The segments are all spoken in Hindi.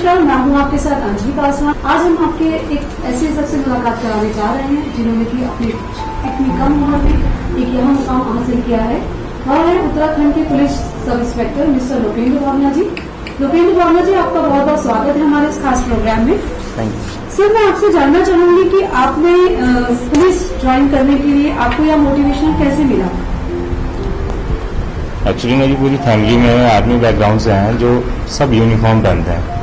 नमस्कार, मैं हूँ आपके साथ अंजलि पासवान। आज हम आपके एक ऐसे सबसे मुलाकात कराने जा रहे हैं जिन्होंने कि अपनी इतनी कम उम्र में एक यह मुकाम हासिल किया है। वह है उत्तराखंड के police sub inspector mister Lokendra Bhavna ji. Lokendra Bhavna ji, आपका बहुत बहुत स्वागत है हमारे इस खास प्रोग्राम में। सर, मैं आपसे जानना चाहूंगी कि आपने पुलिस ज्वाइन करने के लिए आपको यह मोटिवेशन कैसे मिला? एक्चुअली मेरी पूरी फैमिली में आर्मी बैकग्राउंड से हैं जो सब यूनिफॉर्म पहनते हैं।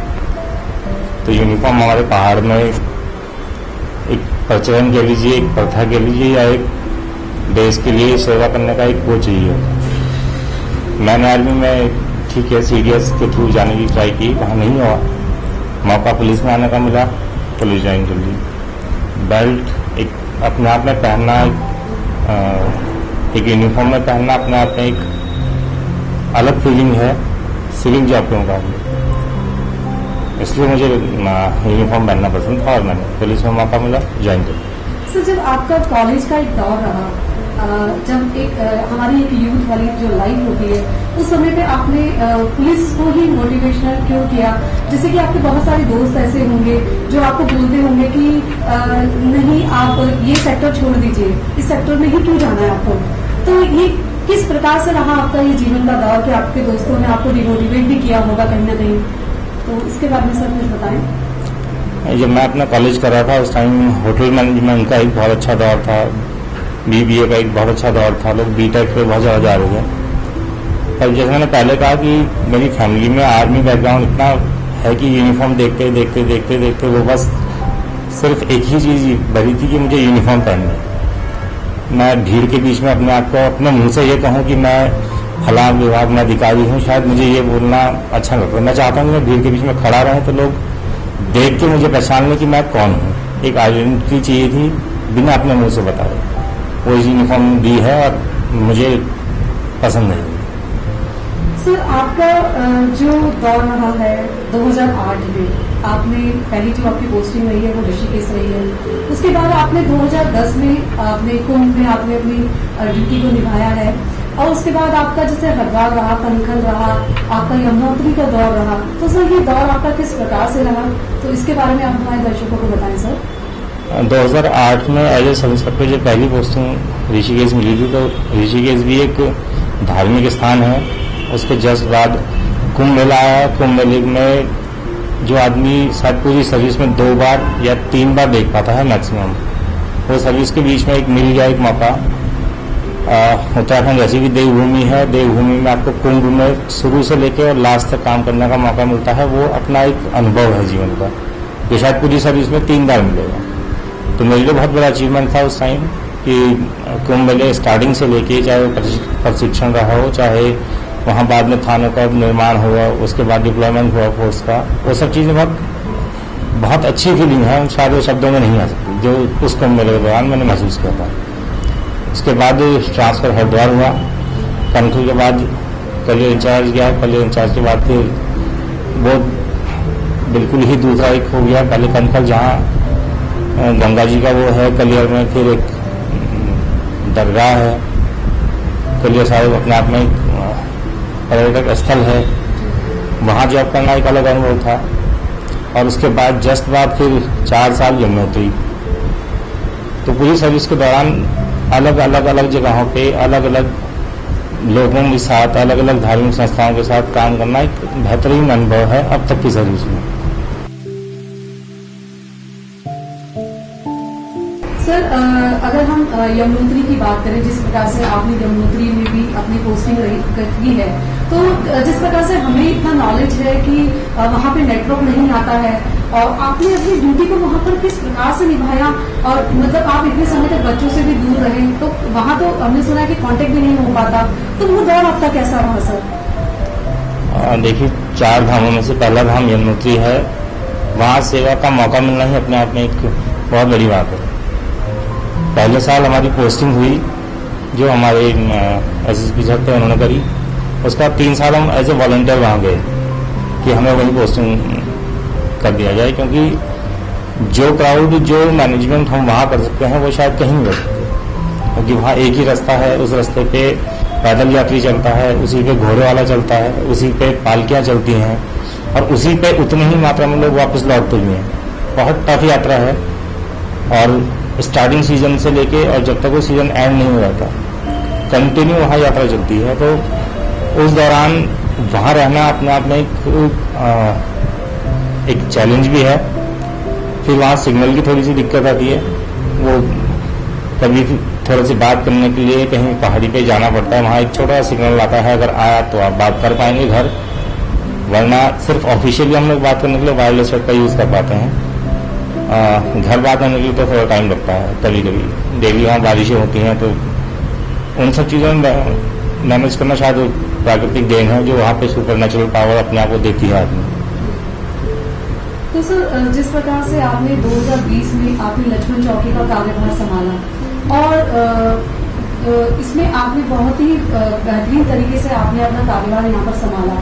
तो यूनिफॉर्म हमारे पहाड़ में एक प्रचलन कह लीजिए, एक प्रथा कह लीजिए, या एक देश के लिए सेवा करने का एक वो चाहिए होता। मैंने आर्मी में ठीक है CDS के थ्रू जाने की ट्राई की, वहाँ नहीं हुआ। मौका पुलिस में आने का मिला, पुलिस ज्वाइन कर ली। बेल्ट एक अपने आप में पहनना, एक यूनिफॉर्म में पहनना अपने आप में एक अलग फीलिंग है सिविल जॉब के मुकाबले। इसलिए मुझे यूनिफॉर्म पहनना पसंद था और मैंने पुलिस में मौका मिला, ज्वाइन कर लिया। सर, जब आपका कॉलेज का एक दौर रहा, जब हमारी एक यूथ वाली जो लाइफ होती है, उस समय पे आपने पुलिस को ही मोटिवेशनल क्यों किया? जैसे कि आपके बहुत सारे दोस्त ऐसे होंगे जो आपको बोलते होंगे कि नहीं, आप ये सेक्टर छोड़ दीजिए, इस सेक्टर में ही क्यों जाना है आपको। तो ये किस प्रकार से रहा आपका ये जीवन का दौर कि आपके दोस्तों ने आपको डिमोटिवेट भी किया होगा कहीं ना कहीं? तो इसके बारे में सर कुछ बताएं। जब मैं अपना कॉलेज कर रहा था उस टाइम होटल मैनेजमेंट का एक बहुत अच्छा दौर था, BBA का एक बहुत अच्छा दौर था, लोग BTech पे बहुत ज़्यादा जा रहे थे। और जैसे मैंने पहले कहा कि मेरी फैमिली में आर्मी बैकग्राउंड इतना है कि यूनिफॉर्म देखते देखते देखते देखते वो बस सिर्फ एक ही चीज़ भरी थी कि मुझे यूनिफॉर्म पहननी है। मैं भीड़ के बीच में अपने आप को अपने मुंह से ये कहूँ कि मैं फलां विभाग में अधिकारी हूँ, शायद मुझे ये बोलना अच्छा लगता है। मैं चाहता हूँ कि मैं भीड़ के बीच में खड़ा रहूँ तो लोग देख के मुझे पहचान लें कि मैं कौन हूँ। एक आइडेंटिटी चाहिए थी बिना अपने मुंह से बताए। वो यूनिफॉर्म दी है और मुझे पसंद है। सर, आपका जो दौर रहा है 2008 में, आपने पहली जो आपकी पोस्टिंग रही है वो ऋषिकेश रही है। उसके बाद आपने 2010 में आपने कुंभ में आपने अपनी ड्यूटी को निभाया है। और उसके बाद आपका जैसे हरिद्वार रहा, कनखल रहा, आपका यमुनोत्री का दौर रहा। तो सर, ये दौर आपका किस प्रकार से रहा? तो इसके बारे में आप हमारे दर्शकों को बताएं सर। 2008 में एज ए सब इंस्पेक्टर जो पहली पोस्टिंग ऋषिकेश मिली थी, तो ऋषिकेश भी एक धार्मिक स्थान है। उसके जस्ट बाद कुंभ मेला आया। कुंभ मेले में जो आदमी शायद पूरी सर्विस में 2 बार या 3 बार देख पाता है मैक्सिमम, वो सर्विस के बीच में एक मिल गया एक मौका। उत्तराखंड ऐसी भी देवभूमि है, देवभूमि में आपको कुंभ में शुरू से लेकर और लास्ट तक काम करने का मौका मिलता है। वो अपना एक अनुभव है जीवन का, जो शायद पूरी सर्विस में 3 बार मिलेगा। तो मेरे लिए बहुत बड़ा अचीवमेंट था उस टाइम कि कुंभ मेले स्टार्टिंग से लेके, चाहे प्रशिक्षण रहा हो, चाहे वहाँ बाद में थानों का निर्माण हुआ, उसके बाद डिप्लॉयमेंट हुआ फोर्स का, वो सब चीज़ें बहुत अच्छी फीलिंग है, शायद वो शब्दों में नहीं आ सकती जो उस कुंभ मेले के दौरान मैंने महसूस किया था। उसके बाद ट्रांसफ़र हरिद्वार हुआ। कनखल के बाद कलियर इंचार्ज गया। कलियर इंचार्ज के बाद फिर वो बिल्कुल ही दूसरा एक हो गया। पहले कनखल जहाँ गंगा जी का वो है, कलियर में फिर एक दरगाह है। कलियर साहिब अपने आप में एक पर्यटक स्थल है, वहाँ जॉब करना एक अलग अनुभव था। और उसके बाद जस्ट बाद फिर 4 साल यमुनोत्री। तो पूरी सर्विस के दौरान अलग अलग जगहों पे अलग अलग लोगों के साथ, अलग अलग धार्मिक संस्थाओं के साथ काम करना एक बेहतरीन अनुभव है अब तक की सर्विस में। सर, अगर हम यमुनोत्री की बात करें, जिस प्रकार से आपने यमुनोत्री में भी अपनी पोस्टिंग की है, तो जिस प्रकार से हमें इतना नॉलेज है कि वहाँ पे नेटवर्क नहीं आता है, और आपने अपनी ड्यूटी को वहाँ पर किस प्रकार से निभाया, और मतलब आप इतने समय तक बच्चों से भी दूर रहे, तो वहाँ तो हमने सुना है कि कांटेक्ट भी नहीं हो पाता। तो वो दौर आपका कैसा रहा सर? देखिए, 4 धामों में से पहला धाम यमुनोत्री है। वहाँ सेवा का मौका मिलना ही अपने आप में एक बहुत बड़ी बात है। पहले साल हमारी पोस्टिंग हुई, जो हमारे SSP साहब थे उन्होंने करी। उसका 3 साल हम एज ए वॉलंटियर वहाँ गए कि हमें वही पोस्टिंग कर दिया जाए, क्योंकि जो क्राउड, जो मैनेजमेंट हम वहाँ कर सकते हैं वो शायद कहीं नहीं कर सकते, क्योंकि वहाँ एक ही रास्ता है। उस रास्ते पे पैदल यात्री चलता है, उसी पे घोड़े वाला चलता है, उसी पे पालकियाँ चलती हैं, और उसी पे उतनी ही मात्रा में लोग वापस लौटते भी हैं। बहुत टफ यात्रा है और स्टार्टिंग सीजन से लेके और जब तक वो सीजन एंड नहीं हो जाता कंटिन्यू वहाँ यात्रा चलती है। तो उस दौरान वहाँ रहना अपने आप में एक चैलेंज भी है। फिर वहाँ सिग्नल की थोड़ी सी दिक्कत आती है। वो कभी थोड़ी सी बात करने के लिए कहीं पहाड़ी पे जाना पड़ता है, वहाँ एक छोटा सिग्नल आता है, अगर आया तो आप बात कर पाएंगे घर, वरना सिर्फ ऑफिशियली हम लोग बात करने के लिए वायरलेस का यूज़ कर पाते हैं। घर बात करने के लिए तो थोड़ा टाइम लगता है कभी कभी। डेली वहाँ बारिशें होती हैं, तो उन सब चीज़ों में मैनेज करना शायद प्राकृतिक देन है जो वहाँ पे सुपर नेचुरल पावर अपने आप को देती है आदमी। तो सर, जिस प्रकार से आपने 2020 में आपने लक्ष्मण चौकी का कार्यभार संभाला और इसमें आपने बहुत ही बेहतरीन तरीके से आपने अपना कार्यभार यहाँ पर संभाला,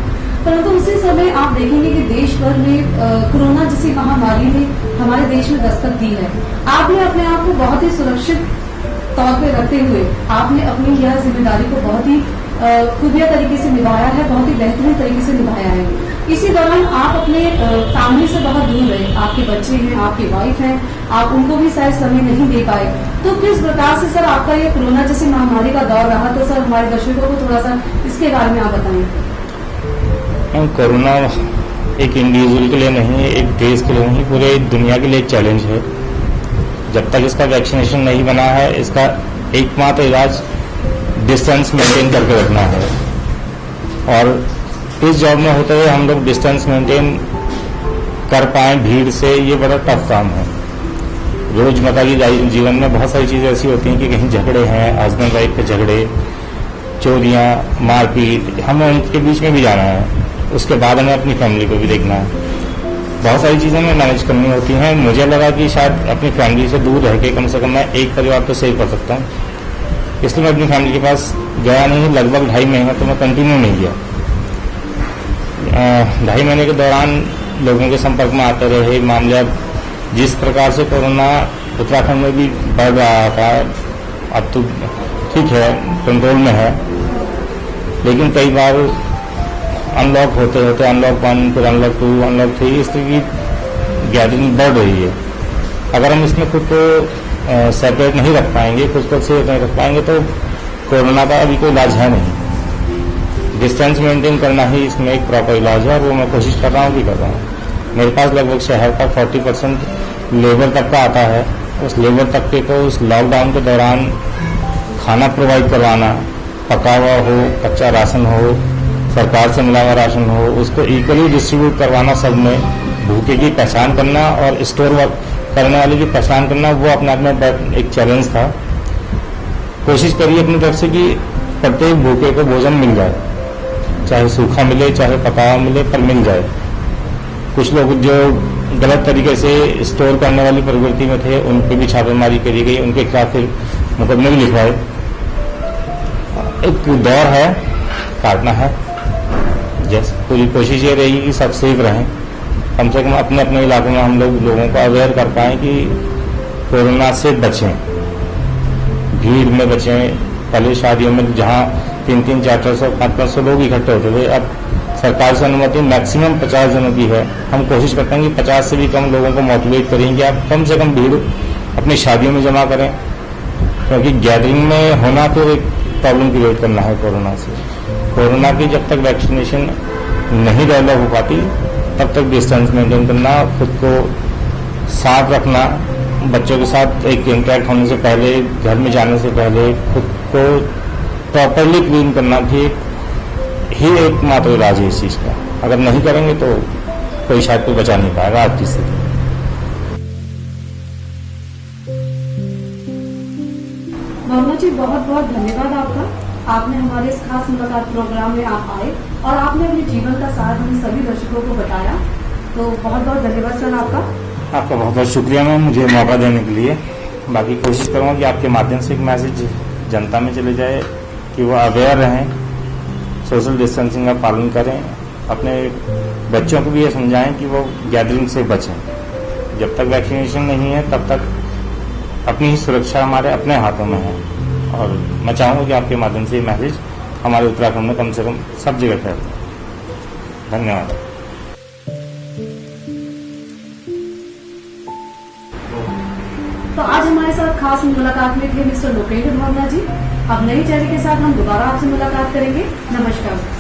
परंतु उसी समय आप देखेंगे कि देश भर में कोरोना जैसी महामारी ने हमारे देश में दस्तक दी है। आपने अपने आप को बहुत ही सुरक्षित तौर पे रखते हुए आपने अपनी यह जिम्मेदारी को बहुत ही खुबिया तरीके से निभाया है, बहुत ही बेहतरीन तरीके से निभाया है। इसी दौरान आप अपने फैमिली से बहुत दूर रहे, आपके बच्चे हैं, आपकी वाइफ हैं, आप उनको भी शायद समय नहीं दे पाए। तो किस प्रकार से सर आपका ये कोरोना जैसी महामारी का दौर रहा? तो सर हमारे दर्शकों को थोड़ा सा इसके बारे में आप बताएं। कोरोना एक इंडिविजुअल के लिए नहीं, एक देश के लिए नहीं, पूरे दुनिया के लिए एक चैलेंज है। जब तक इसका वैक्सीनेशन नहीं बना है, इसका एकमात्र इलाज डिस्टेंस मेंटेन करके रखना है। और इस जॉब में होते हुए हम लोग डिस्टेंस मेंटेन कर पाए भीड़ से, ये बड़ा टफ काम है। रोजमर्रा की जीवन में बहुत सारी चीज़ें ऐसी होती हैं कि कहीं झगड़े हैं, हस्बैंड वाइफ के झगड़े, चोरियां, मारपीट, हमें उनके बीच में भी जाना है। उसके बाद हमें अपनी फैमिली को भी देखना है। बहुत सारी चीज़ें हमें मैनेज करनी होती हैं। मुझे लगा कि शायद अपनी फैमिली से दूर रह के कम से कम मैं एक परिवार तो सेव कर सकता हूँ, इसलिए मैं अपनी फैमिली के पास गया नहीं। लगभग 2.5 महीना तो मैं कंटिन्यू नहीं गया। 2.5 महीने के दौरान लोगों के संपर्क में आते रहे। मामले अब जिस प्रकार से कोरोना उत्तराखंड में भी बढ़ रहा था, अब तो ठीक है, कंट्रोल में है, लेकिन कई बार अनलॉक होते होते अनलॉक 1, फिर अनलॉक 2, अनलॉक 3, इस तरह की गैदरिंग बढ़ रही है। अगर हम इसमें खुद को सेपरेट नहीं रख पाएंगे, खुद को सेफ नहीं रख पाएंगे, तो कोरोना का अभी कोई इलाज है नहीं। डिस्टेंस मेंटेन करना ही इसमें एक प्रॉपर इलाज है, वो मैं कोशिश कर रहा हूँ कि कर रहा हूँ। मेरे पास लगभग शहर का 40% लेबर तबका आता है। उस लेबर तबके को उस लॉकडाउन के दौरान खाना प्रोवाइड करवाना, पका हुआ हो, कच्चा राशन हो, सरकार से मिला हुआ राशन हो, उसको इक्वली डिस्ट्रीब्यूट करवाना, सब में भूखे की पहचान करना और स्टोर वर्क करने वाले की पहचान करना, वो अपने आप में एक चैलेंज था। कोशिश करिए अपनी तरफ से कि प्रत्येक भूखे को भोजन मिल जाए, चाहे सूखा मिले चाहे पका हुआ मिले, पर मिल जाए। कुछ लोग जो गलत तरीके से स्टोर करने वाली प्रवृत्ति में थे, उन पर भी छापेमारी करी गई, उनके खिलाफ फिर मुकदमे भी लिखवाए। एक दौर है, काटना है। जैसे पूरी कोशिश ये रहेगी कि सब सेफ रहें। कम से कम अपने अपने इलाकों में हम लोग लोगों को अवेयर कर पाएँ कि कोरोना से बचें, भीड़ में बचें। पहले शादियों में जहाँ 300, 400, 500 लोग इकट्ठे होते थे, अब सरकार से अनुमति मैक्सिमम 50 जनों की है। हम कोशिश करते हैं कि 50 से भी कम लोगों को मोटिवेट करेंगे, आप कम से कम भीड़ अपनी शादियों में जमा करें, क्योंकि गैदरिंग में होना फिर एक प्रॉब्लम क्रिएट करना है कोरोना से। कोरोना की जब तक वैक्सीनेशन नहीं डेवलप हो पाती, तब तक डिस्टेंस मेंटेन करना, खुद को साफ रखना, बच्चों के साथ एक इंटरेक्ट होने से पहले, घर में जाने से पहले खुद को प्रॉपरली क्लीन करना भी ही एकमात्र इलाज है इस चीज़ का। अगर नहीं करेंगे तो कोई शायद कोई बचा नहीं पाएगा आज की स्थिति। भावना जी, बहुत बहुत धन्यवाद आपका। आपने हमारे इस खास मुलाकात प्रोग्राम में आप आए और आपने अपने जीवन का सार हमें सभी दर्शकों को बताया, तो बहुत बहुत धन्यवाद सर आपका। आपका बहुत बहुत शुक्रिया मैम, मुझे मौका देने के लिए। बाकी कोशिश करूँगा कि आपके माध्यम से एक मैसेज जनता में चले जाए कि वो अवेयर रहें, सोशल डिस्टेंसिंग का पालन करें, अपने बच्चों को भी ये समझाएं कि वो गैदरिंग से बचें। जब तक वैक्सीनेशन नहीं है तब तक अपनी ही सुरक्षा हमारे अपने हाथों में है। और मैं चाहूँगा कि आपके माध्यम से ये मैसेज हमारे उत्तराखंड में कम से कम सब जगह फैले। धन्यवाद। तो आज हमारे साथ खास मुलाकात में थे मिस्टर लोकेन्द्र भावना जी। अब नई चेहरे के साथ हम दोबारा आपसे मुलाकात करेंगे। नमस्कार।